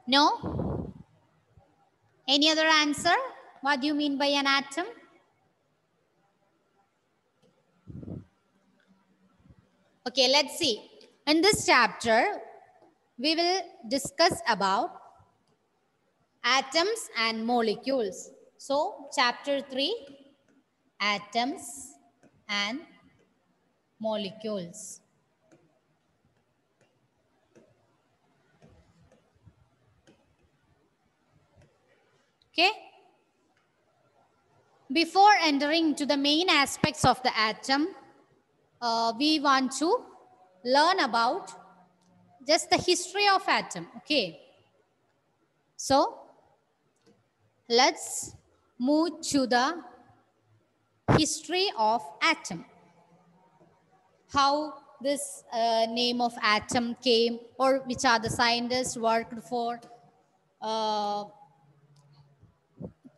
No? Any other answer? What do you mean by an atom? Okay, let's see. In this chapter, we will discuss about atoms and molecules. So, chapter 3, atoms and molecules. Okay? Before entering to the main aspects of the atom, we want to learn about just the history of atom. Okay? So, let's move to the history of atom. How this name of atom came, or which are the scientists worked for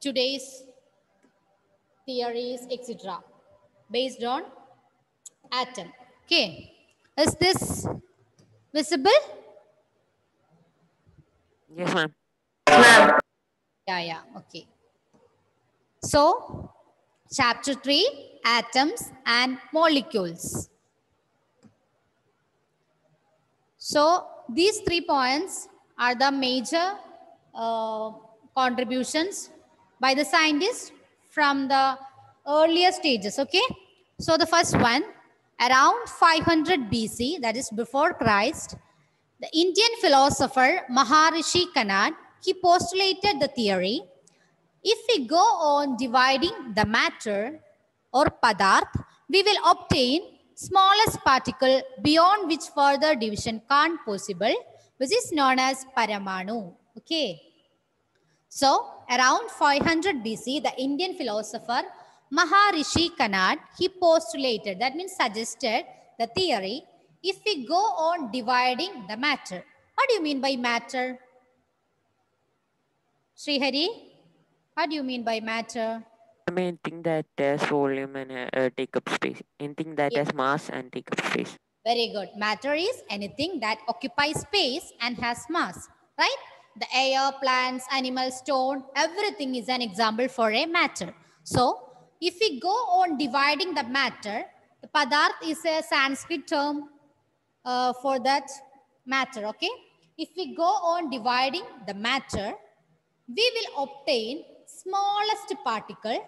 today's theories, etc. based on atom. Okay, is this visible? Yes, ma'am. Yeah, okay. So, chapter 3, atoms and molecules. So, these 3 points are the major contributions by the scientists from the earlier stages, okay? So, the first one, around 500 BC, that is before Christ, the Indian philosopher Maharishi Kanad, he postulated the theory, if we go on dividing the matter or padarth, we will obtain smallest particle beyond which further division can't possible, which is known as Paramanu. Okay. So, around 500 BC, the Indian philosopher Maharishi Kanad, he postulated, that means suggested the theory, if we go on dividing the matter. What do you mean by matter? Srihari, what do you mean by matter? I mean, anything that has volume and take up space. Anything that Yeah, has mass and take up space. very good. Matter is anything that occupies space and has mass, right? The air, plants, animals, stone, everything is an example for a matter. So, if we go on dividing the matter, the padarth is a Sanskrit term for that matter, okay? If we go on dividing the matter, we will obtain smallest particle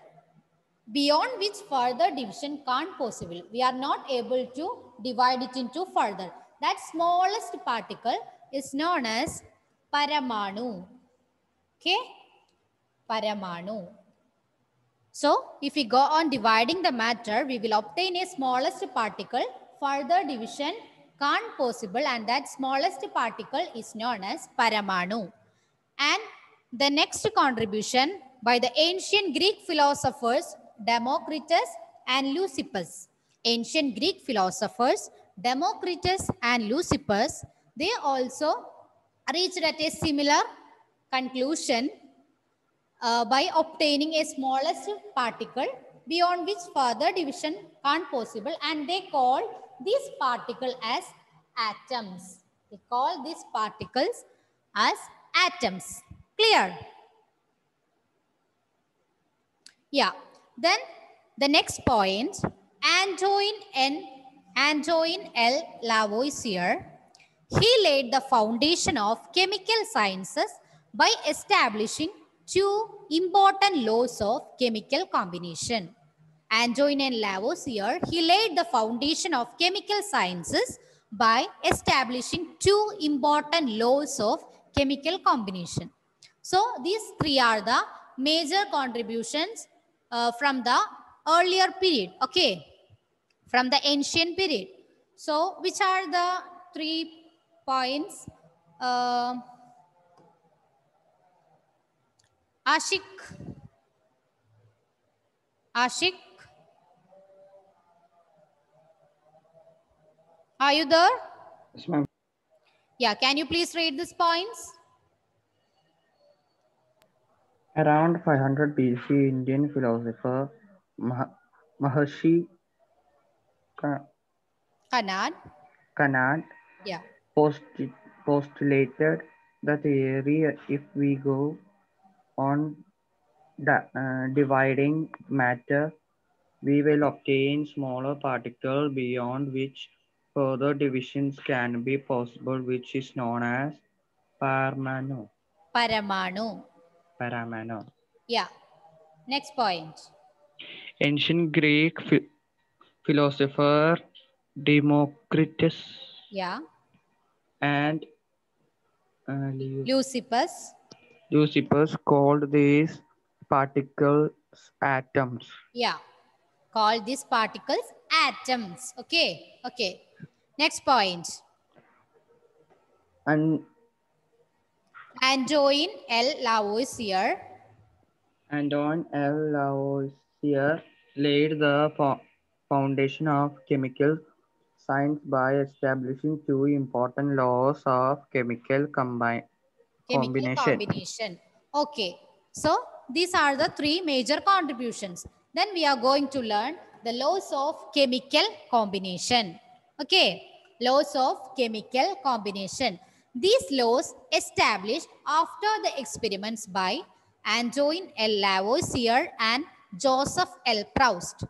beyond which further division can't possible. We are not able to divide it into further. That smallest particle is known as Paramanu. Okay? Paramanu. So, if we go on dividing the matter, we will obtain a smallest particle. Further division can't possible, and that smallest particle is known as Paramanu. And the next contribution by the ancient Greek philosophers Democritus and Leucippus. Ancient Greek philosophers Democritus and Leucippus, they also reached at a similar conclusion by obtaining a smallest particle beyond which further division can't possible, and they call these particles as atoms. They call these particles as atoms. Clear? Yeah. Then the next point, Antoine L. Lavoisier, he laid the foundation of chemical sciences by establishing two important laws of chemical combination. Antoine L. Lavoisier, he laid the foundation of chemical sciences by establishing two important laws of chemical combination. So, these three are the major contributions from the earlier period, okay, from the ancient period. So, which are the 3 points? Ashik, are you there? Yes, ma'am. Yeah, can you please read these points? Around 500 BC, Indian philosopher Maharishi Kanad. Kanad Yeah. postulated the theory, if we go on dividing matter, we will obtain smaller particles beyond which further divisions can be possible, which is known as Paramanu. Paramanu. Paramanu. Yeah. Next point. Ancient Greek philosopher Democritus Yeah. and Leucippus. Leucippus called these particles atoms. Yeah. Call these particles atoms. Okay. Okay. Next point. And Antoine L. Lavoisier. Anton L. Lavoisier laid the foundation of chemical science by establishing two important laws of chemical Chemical combination. combination. Okay. So these are the three major contributions. Then we are going to learn the laws of chemical combination. Okay. Laws of chemical combination. These laws established after the experiments by Antoine L. Lavoisier and Joseph L. Proust.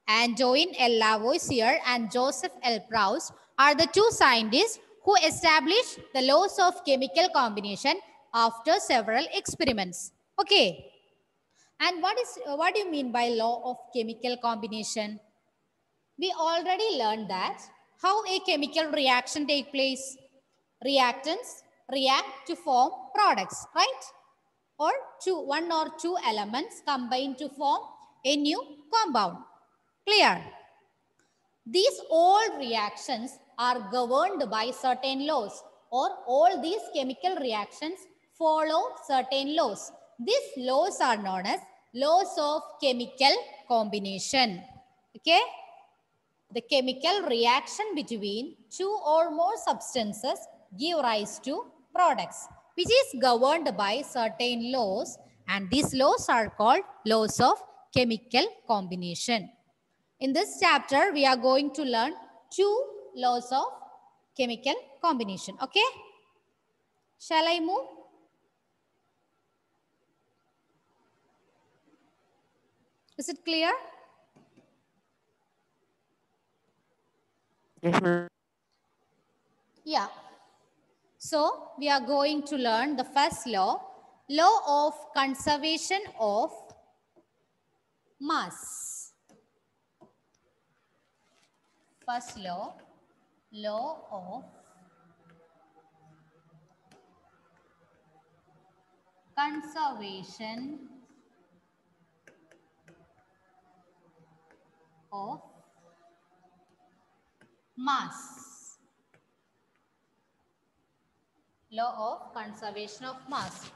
Antoine L. Lavoisier and Joseph L. Proust are the two scientists who established the laws of chemical combination after several experiments. Okay. And what do you mean by law of chemical combination? We already learned that how a chemical reaction take place. Reactants react to form products, right? Or one or two elements combine to form a new compound. Clear? These all reactions are governed by certain laws, or all these chemical reactions follow certain laws. These laws are known as laws of chemical combination. Okay? The chemical reaction between two or more substances give rise to products, which is governed by certain laws, and these laws are called laws of chemical combination. In this chapter, we are going to learn two laws of chemical combination. Okay? Shall I move? Is it clear? Yes, ma'am. Yeah. So, we are going to learn the first law, law of conservation of mass. First law, law of conservation of mass. Law of conservation of mass.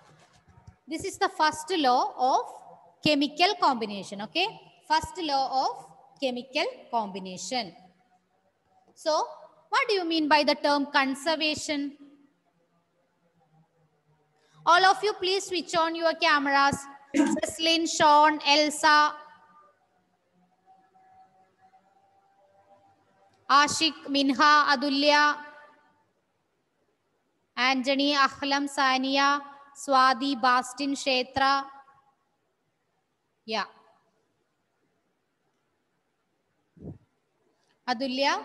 This is the first law of chemical combination. Okay. First law of chemical combination. So, what do you mean by the term conservation? All of you, please switch on your cameras. Celine, Sean, Elsa, Ashik, Minha, Adulya, Anjani, Ahlam, Sania, Swadi, Bastin, Kshetra. Yeah. Adulya.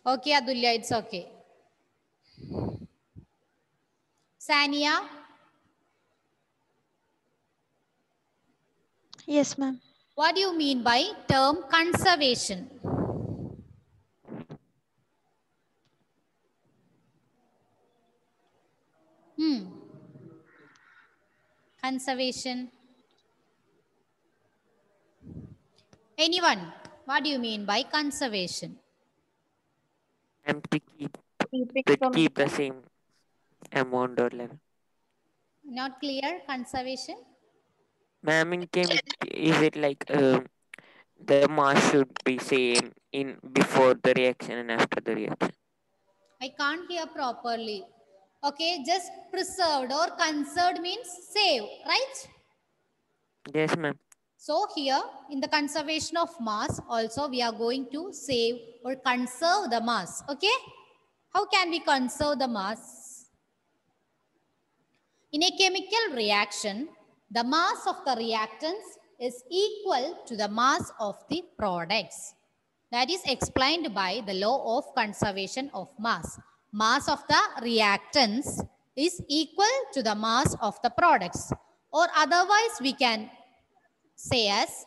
Okay, Adulya, it's okay. Sania. Yes, ma'am. What do you mean by term conservation? Conservation. Anyone? What do you mean by conservation? And to Keeping keep the same amount or level. Not clear, conservation? Ma'am, in chemical, is it like the mass should be same in before the reaction and after the reaction? I can't hear properly. Okay, just preserved or conserved means save, right? Yes, ma'am. So here in the conservation of mass also we are going to save or conserve the mass. Okay. How can we conserve the mass? In a chemical reaction, the mass of the reactants is equal to the mass of the products. That is explained by the law of conservation of mass. Mass of the reactants is equal to the mass of the products. Or otherwise we can say as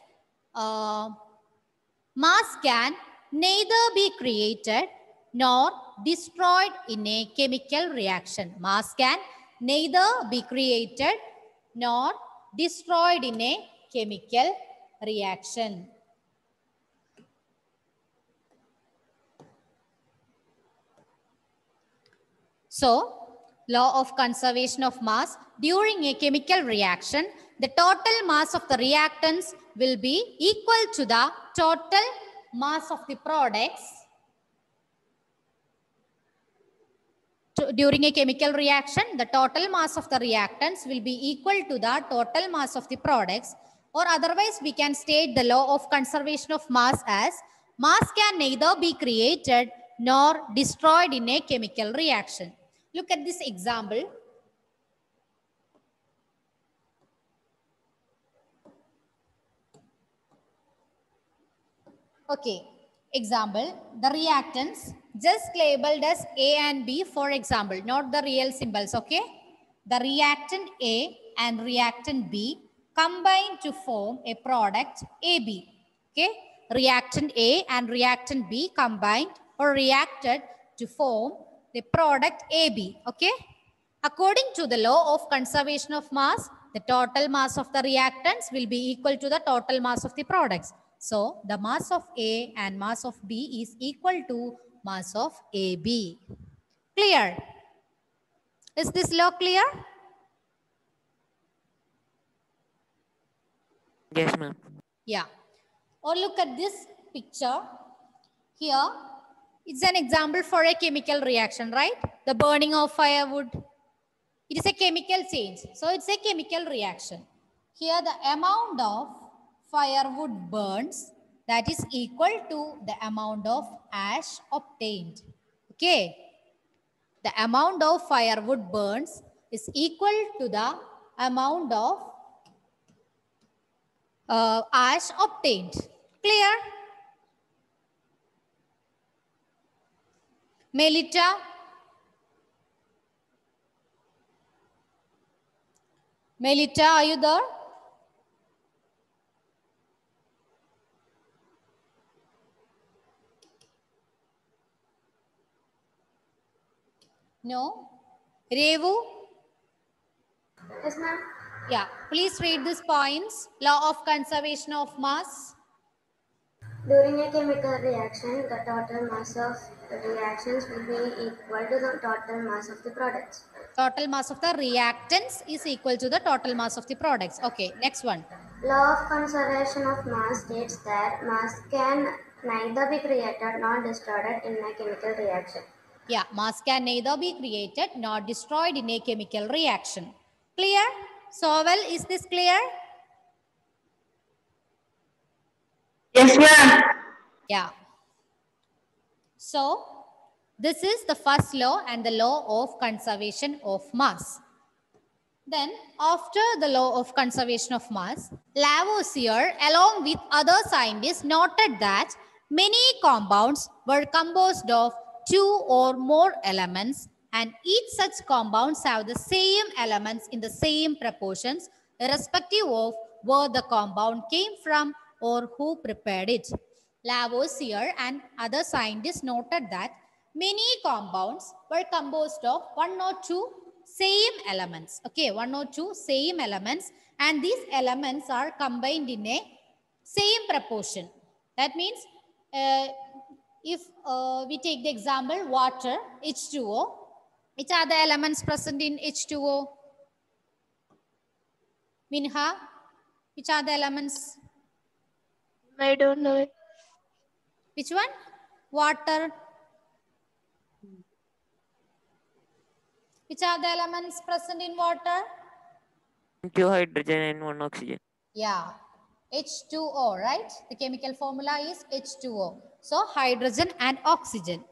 mass can neither be created nor destroyed in a chemical reaction. Mass can neither be created nor destroyed in a chemical reaction. So, law of conservation of mass, during a chemical reaction, the total mass of the reactants will be equal to the total mass of the products. During a chemical reaction, the total mass of the reactants will be equal to the total mass of the products, or otherwise we can state the law of conservation of mass as mass can neither be created nor destroyed in a chemical reaction. Look at this example. Okay, example, the reactants just labeled as A and B for example, not the real symbols, okay? The reactant A and reactant B combine to form a product AB, okay? Reactant A and reactant B combined or reacted to form the product AB, okay? According to the law of conservation of mass, the total mass of the reactants will be equal to the total mass of the products. So, the mass of A and mass of B is equal to mass of AB. Clear? Is this law clear? Yes, ma'am. Yeah. Or look at this picture. Here, it's an example for a chemical reaction, right? The burning of firewood. It is a chemical change. So it's a chemical reaction. Here the amount of firewood burns, that is equal to the amount of ash obtained. Okay. The amount of firewood burns is equal to the amount of ash obtained. Clear? Melita? Melita, are you there? No? Revu? Yes, ma'am. Yeah, please read these points. Law of conservation of mass. During a chemical reaction, the total mass of reactions will be equal to the total mass of the products. Total mass of the reactants is equal to the total mass of the products. Okay, next one. Law of conservation of mass states that mass can neither be created nor destroyed in a chemical reaction. Yeah, mass can neither be created nor destroyed in a chemical reaction. Clear? So well, is this clear? Yes, ma'am. Yeah. So, this is the first law and the law of conservation of mass. Then, after the law of conservation of mass, Lavoisier, along with other scientists, noted that many compounds were composed of two or more elements, and each such compounds have the same elements in the same proportions, irrespective of where the compound came from or who prepared it. Lavoisier and other scientists noted that many compounds were composed of one or two same elements. Okay, one or two same elements, and these elements are combined in a same proportion. That means if we take the example water, H2O, which are the elements present in H2O? Minha, which are the elements? I don't know it. Which one? Water. Which are the elements present in water? Two hydrogen and one oxygen. Yeah. H2O, right? The chemical formula is H2O. So hydrogen and oxygen.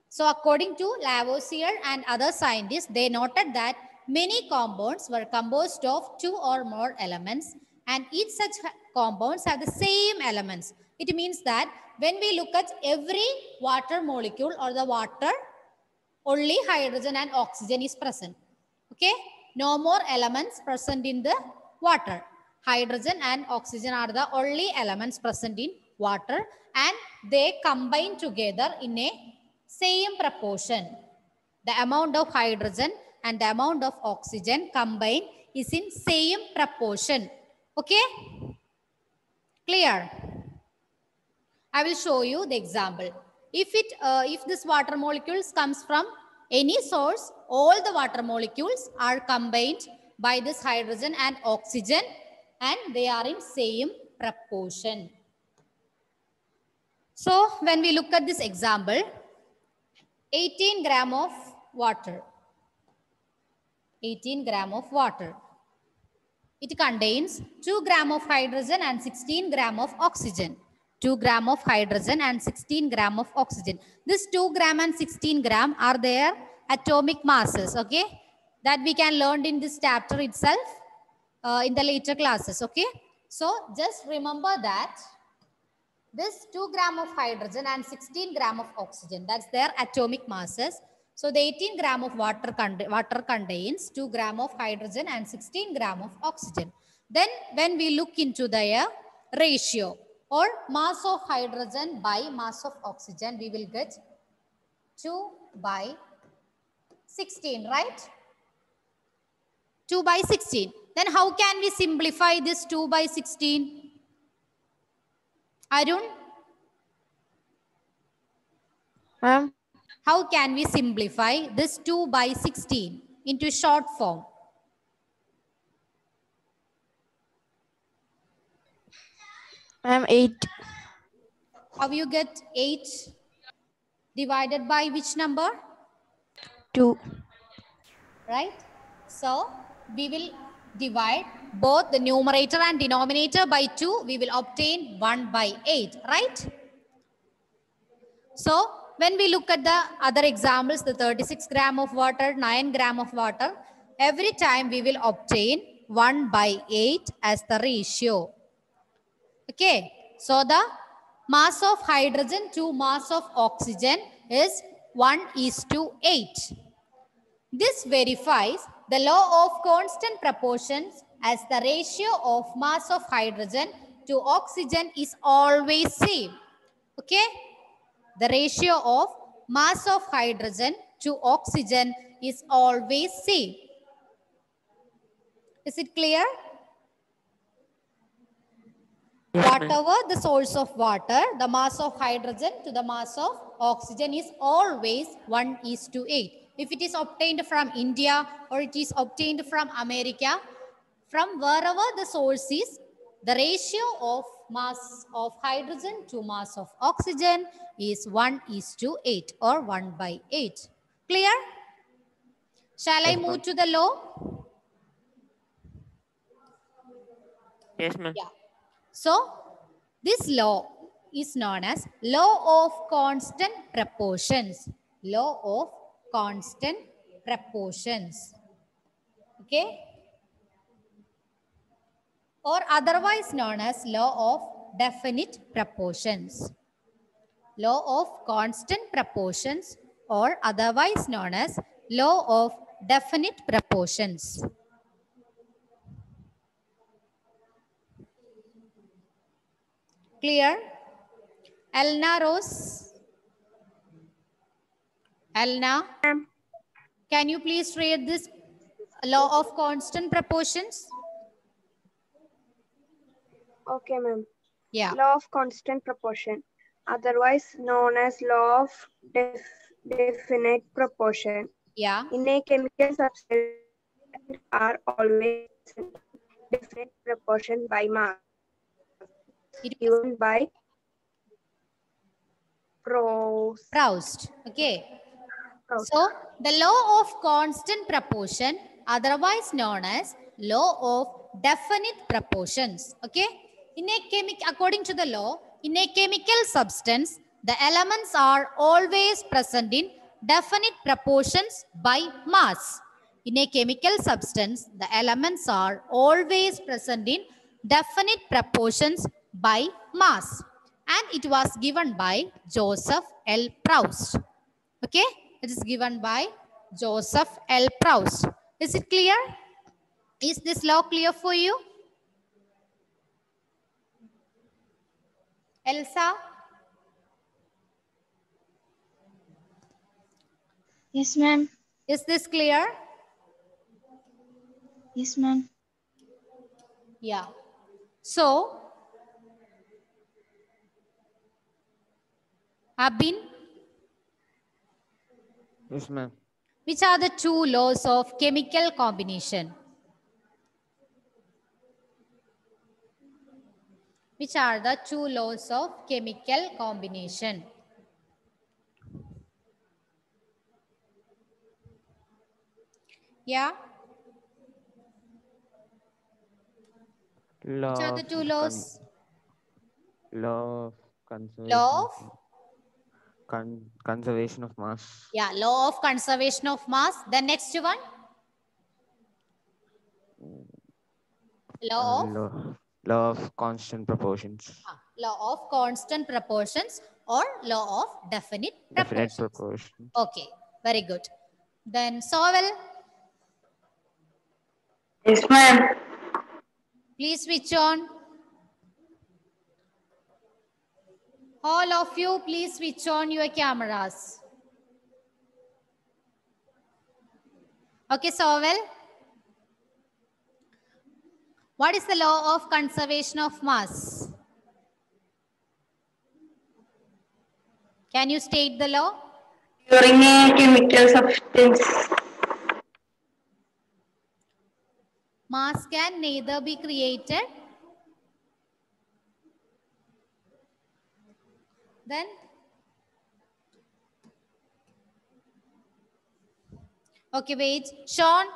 So according to Lavoisier and other scientists, they noted that many compounds were composed of 2 or more elements, and each such compounds have the same elements. It means that when we look at every water molecule or the water, only hydrogen and oxygen is present. Okay, no more elements present in the water. Hydrogen and oxygen are the only elements present in water, and they combine together in a same proportion. The amount of hydrogen and the amount of oxygen combined is in same proportion. Okay, clear? I will show you the example. If this water molecules comes from any source, all the water molecules are combined by this hydrogen and oxygen, and they are in same proportion. So when we look at this example, 18 gram of water. 18 gram of water. It contains 2 gram of hydrogen and 16 gram of oxygen. 2 gram of hydrogen and 16 gram of oxygen. This 2 gram and 16 gram are their atomic masses, okay? That we can learn in this chapter itself in the later classes, okay? So just remember that this 2 gram of hydrogen and 16 gram of oxygen, that's their atomic masses. So the 18 gram of water contains 2 gram of hydrogen and 16 gram of oxygen. Then when we look into their ratio or mass of hydrogen by mass of oxygen, we will get 2 by 16, right? 2 by 16. Then how can we simplify this 2 by 16? Arun? Ma'am. How can we simplify this 2 by 16 into short form? Ma'am, 8. How you get 8 divided by which number? 2. Right? So we will divide both the numerator and denominator by 2. We will obtain 1 by 8, right? So when we look at the other examples, the 36 gram of water, 9 gram of water, every time we will obtain 1 by 8 as the ratio. Okay, so the mass of hydrogen to mass of oxygen is 1:8. This verifies the law of constant proportions, as the ratio of mass of hydrogen to oxygen is always same. Okay, the ratio of mass of hydrogen to oxygen is always same. Is it clear? Yes, ma'am. Whatever the source of water, the mass of hydrogen to the mass of oxygen is always 1:8. If it is obtained from India or it is obtained from America, from wherever the source is, the ratio of mass of hydrogen to mass of oxygen is 1:8 or 1 by 8. Clear? Shall I Yes, move ma'am. to the law? Yes, ma'am. Yeah. So this law is known as law of constant proportions. Law of constant proportions. Okay? Or otherwise known as law of definite proportions. Law of constant proportions or otherwise known as law of definite proportions. Clear? Elna Rose? Elna? Can you please read this law of constant proportions? Okay, ma'am. Yeah. Law of constant proportion, otherwise known as law of definite proportion. Yeah. In a chemical substance are always definite proportion by mass, It was given by Proust. Okay. Proust. So the law of constant proportion, otherwise known as law of definite proportions. Okay. According to the law, in a chemical substance, the elements are always present in definite proportions by mass. In a chemical substance, the elements are always present in definite proportions by mass. And it was given by Joseph L. Proust. Okay, it is given by Joseph L. Proust. Is it clear? Is this law clear for you? Elsa? Yes, ma'am. Is this clear? Yes, ma'am. Yeah. So, Abin, Yes, ma'am. which are the two laws of chemical combination? Which are the two laws of chemical combination? Yeah. Which are the two laws? Law of conservation. Law of? Conservation of mass. Yeah, law of conservation of mass. The next one? Law of? Law of constant proportions. Law of constant proportions or law of definite Definite proportions. proportions. Okay, very good. Then Sovel, Yes, ma'am. please switch on. All of you, please switch on your cameras. Okay, Sovel. What is the law of conservation of mass? Can you state the law? During a chemical substance, Mass can neither be created. Then okay, wait. Sean,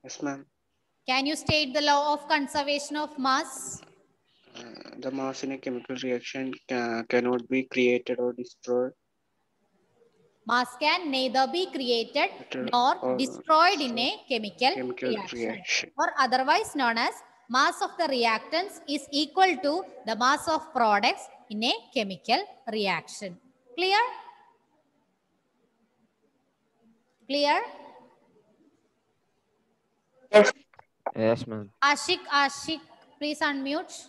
Yes, ma'am. can you state the law of conservation of mass? The mass in a chemical reaction cannot be created or destroyed. Mass can neither be created nor or destroyed in a chemical reaction, or otherwise known as mass of the reactants is equal to the mass of products in a chemical reaction. Clear? Clear? yes, Yes, ma'am. Ashik, please unmute.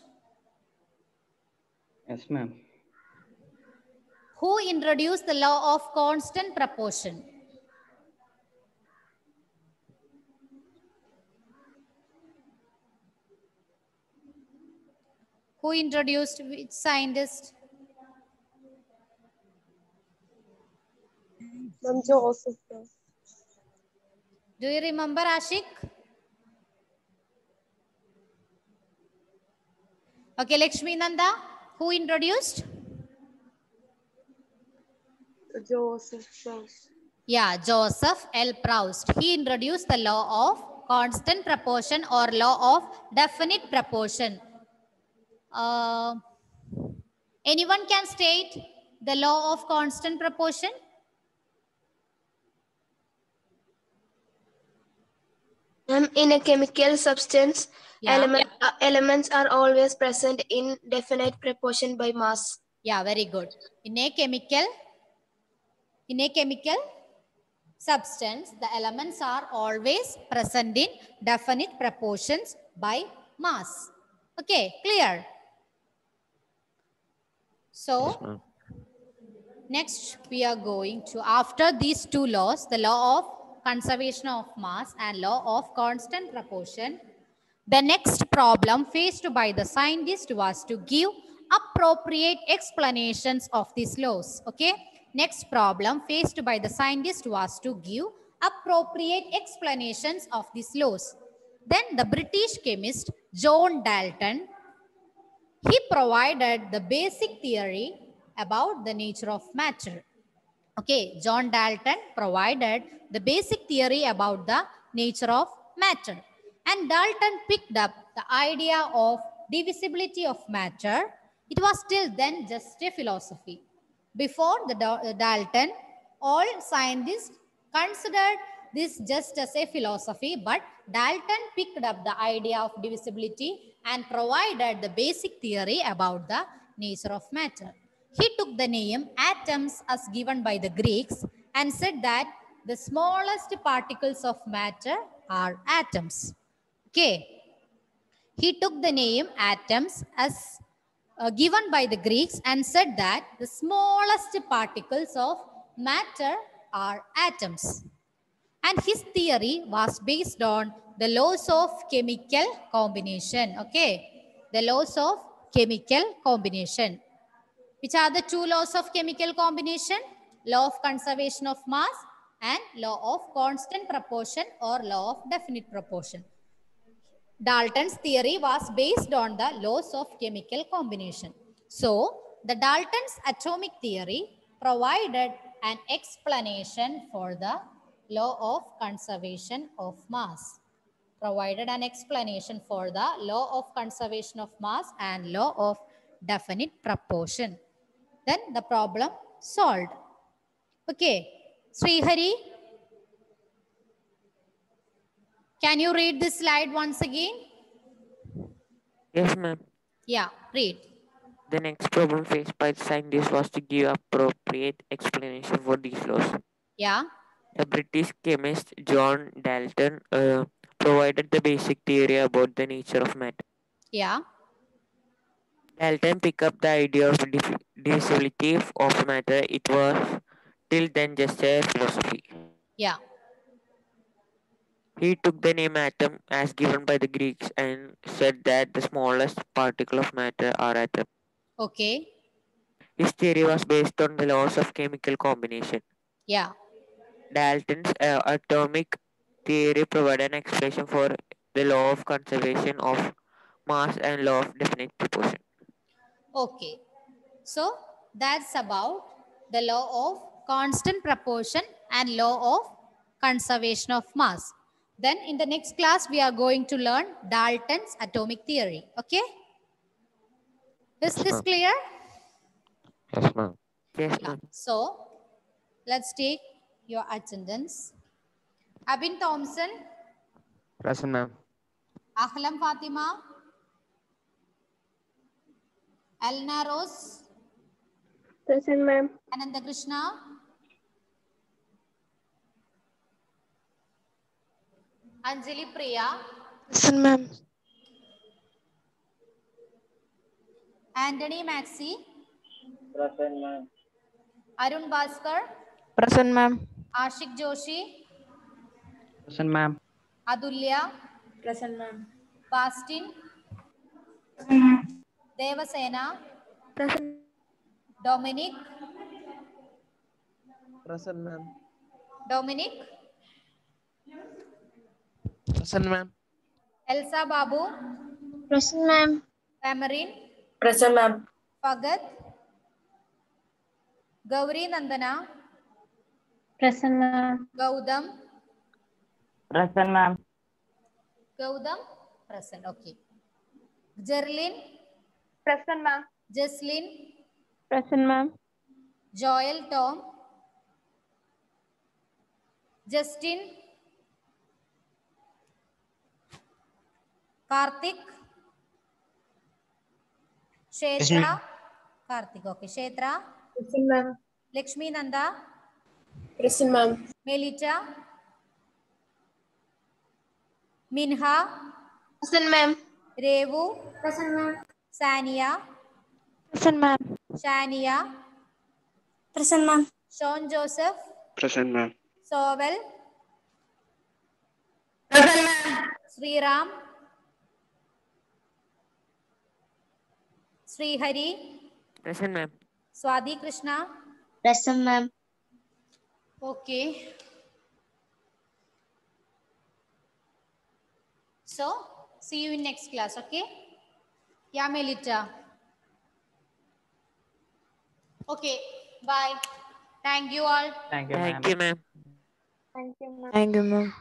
Yes, ma'am. Who introduced the law of constant proportion? Who introduced, which scientist? Joseph. Do you remember, Ashik? Okay, Lakshmi Nanda, who introduced? Joseph. Yeah, Joseph L. Proust. He introduced the law of constant proportion or law of definite proportion. Anyone can state the law of constant proportion? In a chemical substance, Yeah. elements are always present in definite proportion by mass. Yeah, very good. In a chemical substance, the elements are always present in definite proportions by mass. Okay, clear? So, Yes, ma'am. next we are going to, after these two laws, the law of conservation of mass and law of constant proportion, the next problem faced by the scientist was to give appropriate explanations of these laws. Okay, next problem faced by the scientist was to give appropriate explanations of these laws. Then the British chemist John Dalton, he provided the basic theory about the nature of matter. Okay, John Dalton provided the basic theory about the nature of matter. And Dalton picked up the idea of divisibility of matter. It was still then just a philosophy. Before the Dalton, all scientists considered this just as a philosophy, but Dalton picked up the idea of divisibility and provided the basic theory about the nature of matter. He took the name atoms as given by the Greeks and said that the smallest particles of matter are atoms. Okay. He took the name atoms as given by the Greeks and said that the smallest particles of matter are atoms. And his theory was based on the laws of chemical combination. Okay. The laws of chemical combination. Which are the two laws of chemical combination? Law of conservation of mass and law of constant proportion or law of definite proportion. Dalton's theory was based on the laws of chemical combination. So, the Dalton's atomic theory provided an explanation for the law of conservation of mass. Provided an explanation for the law of conservation of mass and law of definite proportion. Then the problem solved. Okay. Srihari, can you read this slide once again? Yes, ma'am. Yeah, read. The next problem faced by the scientists was to give appropriate explanation for these laws. Yeah. The British chemist John Dalton provided the basic theory about the nature of matter. Yeah. Dalton picked up the idea of divisibility of matter. It was till then just a philosophy. Yeah. He took the name atom as given by the Greeks and said that the smallest particle of matter are atoms. Okay. His theory was based on the laws of chemical combination. Yeah. Dalton's atomic theory provided an explanation for the law of conservation of mass and law of definite proportion. Okay. So that's about the law of constant proportion and law of conservation of mass. Then in the next class, we are going to learn Dalton's atomic theory. Okay. Is this clear? Yes, ma'am. Yes, Yeah. ma'am. So let's take your attendance. Abin Thompson, Present, ma'am. Ahlam Fatima, Elna Rose, Present, ma'am. Ananda Krishna, Anjali Priya, Present, ma'am. Anthony Maxi, Present, ma'am. Arun Bhaskar, Present, ma'am. Ashik Joshi, Present, ma'am. Adulya, Present, ma'am. Bastin, Devasena, Present. Dominic, Present, ma'am. Dominic, Present, ma'am. Elsa Babu, Present, ma'am. Tamarin, Present, ma'am. Fagat, Gauri Nandana, Present, ma'am. Gaudam, Present, ma'am. Gaudam, present, okay. Jerlin, Present, ma'am. Jesslyn, Present, ma'am. Joel Tom, Justin, Karthik, Kshetra, Karthik, okay, Kshetra, Present, ma'am. Lakshmi Nanda, Present, ma'am. Melita, Minha, Present, ma'am. Revu, Present, ma'am. Sania, Present, ma'am. Shania, Present, ma'am. Sean Joseph, Present, ma'am. Sovel, Present, ma'am. Sriram, Srihari, Present, ma'am. Swati Krishna. Present, ma'am. Okay. So, see you in next class, okay? Yeah, Melita. Okay, bye. Thank you all. Thank you, ma'am. Thank you, ma'am. Thank you, ma'am. Thank you, ma'am.